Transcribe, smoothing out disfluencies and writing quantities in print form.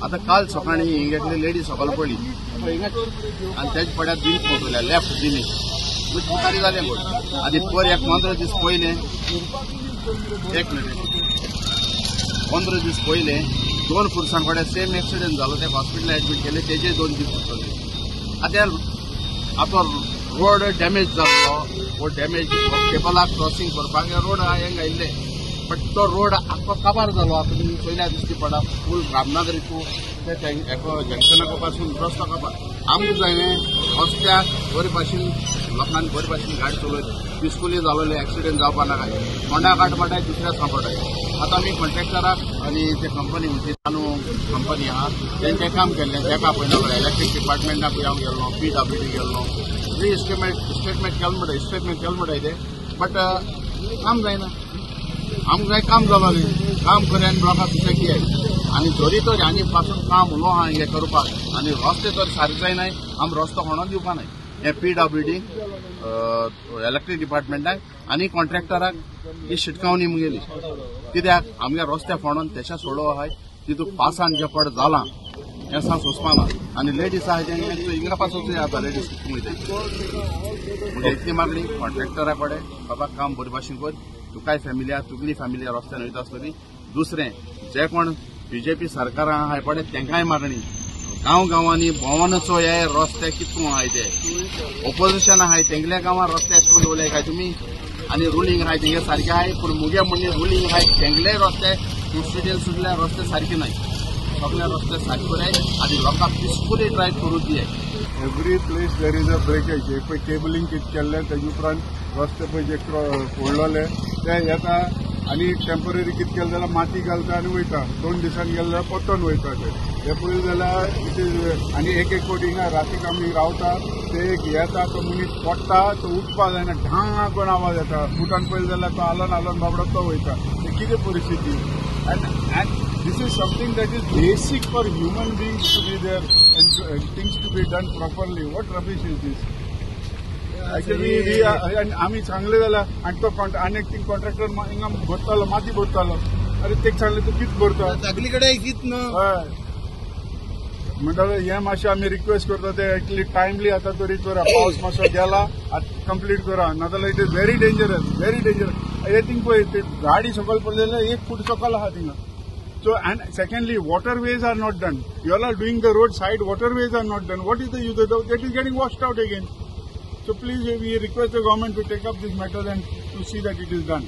आता काल सकाळी हिंगातली लेडी सकल पडली आणि त्याच पड्यात बिल पोहोचवल्या लेफ्ट दिली मुखारी जाले आधी पर एक 15 दीस पहिले 15 दीस पहिले 2 पुरुषांकडे सेम एक्सिडेंट झालो त्या हॉस्पिटल ऍडमिट केले त्याचे 2 दीस पोहोचवले आता आपलो रोड डॅमेज जालो वो डॅमेज केबलाक क्रॉसिंग करपाक रोड हांगा आयिल्ले बट तो रोड आख्खो काबार जालो आता तुमी पयल्या दिसती पडा फूल रामनगर टू जंक्शना पासून रस्तो काबार आमकां जायने रस्त्याक बरे भाशेन लोकांनी बरे भाशेन गाडी चलोवची पिसफुली जालोले एक्सिडेंट जावपा नाका फोंडा काटमाटाय दुसऱ्या सांपटाय आता आमी कॉन्ट्रॅक्टराक आनी ते कंपनी म्हणजे तानू कंपनी आहा तेंचें काम केल्लें तेका पळयना इलेक्ट्रीक डिपार्टमेंटाकूय हांव गेल्लो PWD गेल्लो स्टेटमेंट केलें म्हणटाय ते बट काम जायना आमकां जाय काम जालोलें काम करेन लोकांक सुद्दां कितें आनी जरी तर हांणी पासून काम उलो आहा हें करपाक आनी रस्ते तर सारके जायनाय आमी रस्तो कोणा दिवपा नाय हे PWD इलेक्ट्रीक डिपार्टमेंटाक आनी कॉन्ट्रॅक्टराक ही शिटकावणी मुगेली कित्याक आमगे रस्ते फोडोन तेच्या सोडो आहाय तितूंत पासान जे पड जालां हें सांग सोंसपाना आनी लेडीज आहाय तेंचे हिंगा पासून आता लेडीज म्हणजे इतली मागणी कॉन्ट्रॅक्टरा कडेन बाबा काम बरे भाशेन कर तुकाय फॅमिली तुगली फॅमिली रस्त्यान वयता आसतली दुसरें जे कोण BJP सरकार आहाय पडे तेंकाय मागणी गांवांनी भोंवनचो हे रस्ते कितको आहाय ते ऑपोजिशन आहाय तेंगल्या गांवां रस्ते अशें करून दवरले काय तुमी आनी रुलींग आहाय तेंगे सारखे आहाय पूण मुगे मनी रुलींग आहाय तेंगले रस्ते कॉन्स्टिट्युएन्सीतले रस्ते सारखे नाय सगळे रस्ते सारखे कराय आनी लोकांक पिसफुली ड्रायव्ह करूं दिये every place there is a breakage हे पळय केबलिंग कितें केल्लें तेजे उपरांत रस्ते पळय जे फोडलोले ते येता आनी टेम्पररी कितें केलें जाल्यार माती घालता आनी वयता 2 दिसांनी गेले जाल्यार परतून वयता ते हे पळय जाल्यार इट इज आनी एक फावटी हिंगा रातीक आमी रावता ते एक येता तो मनीस पडटा तो उठपा जायना ढां करून आवाज येता फुटान पळयलें जाल्यार तो आलोन बाबडो तो वयता हे कितें परिस्थिती and this is something that is basic for human beings to be there and things to be done properly. What rubbish is this? Actually, we are, आमी सांगले जाल्यार आनी तो आनीक ती कॉन्ट्रॅक्टर हिंगा भरतालो माती भरतालो अरे तेका सांगले तूं कितें भरता सगळी कडेन कितें न्हू हय म्हणटकीर हें मातशें आमी रिक्वेस्ट करता ते एक्चुअली टायमली आतां तरी करा पावस मातसो गेला कंप्लीट करा नाजाल्यार it is very dangerous I think पळय ते गाडी सकयल पडले जाल्यार 1 फूट सकयल आहा थिंगा So, and secondly, waterways are not done. You all are doing the roadside, waterways are not done. What is the use of that? That is getting washed out again. So please, we request the government to take up this matter and to see that it is done.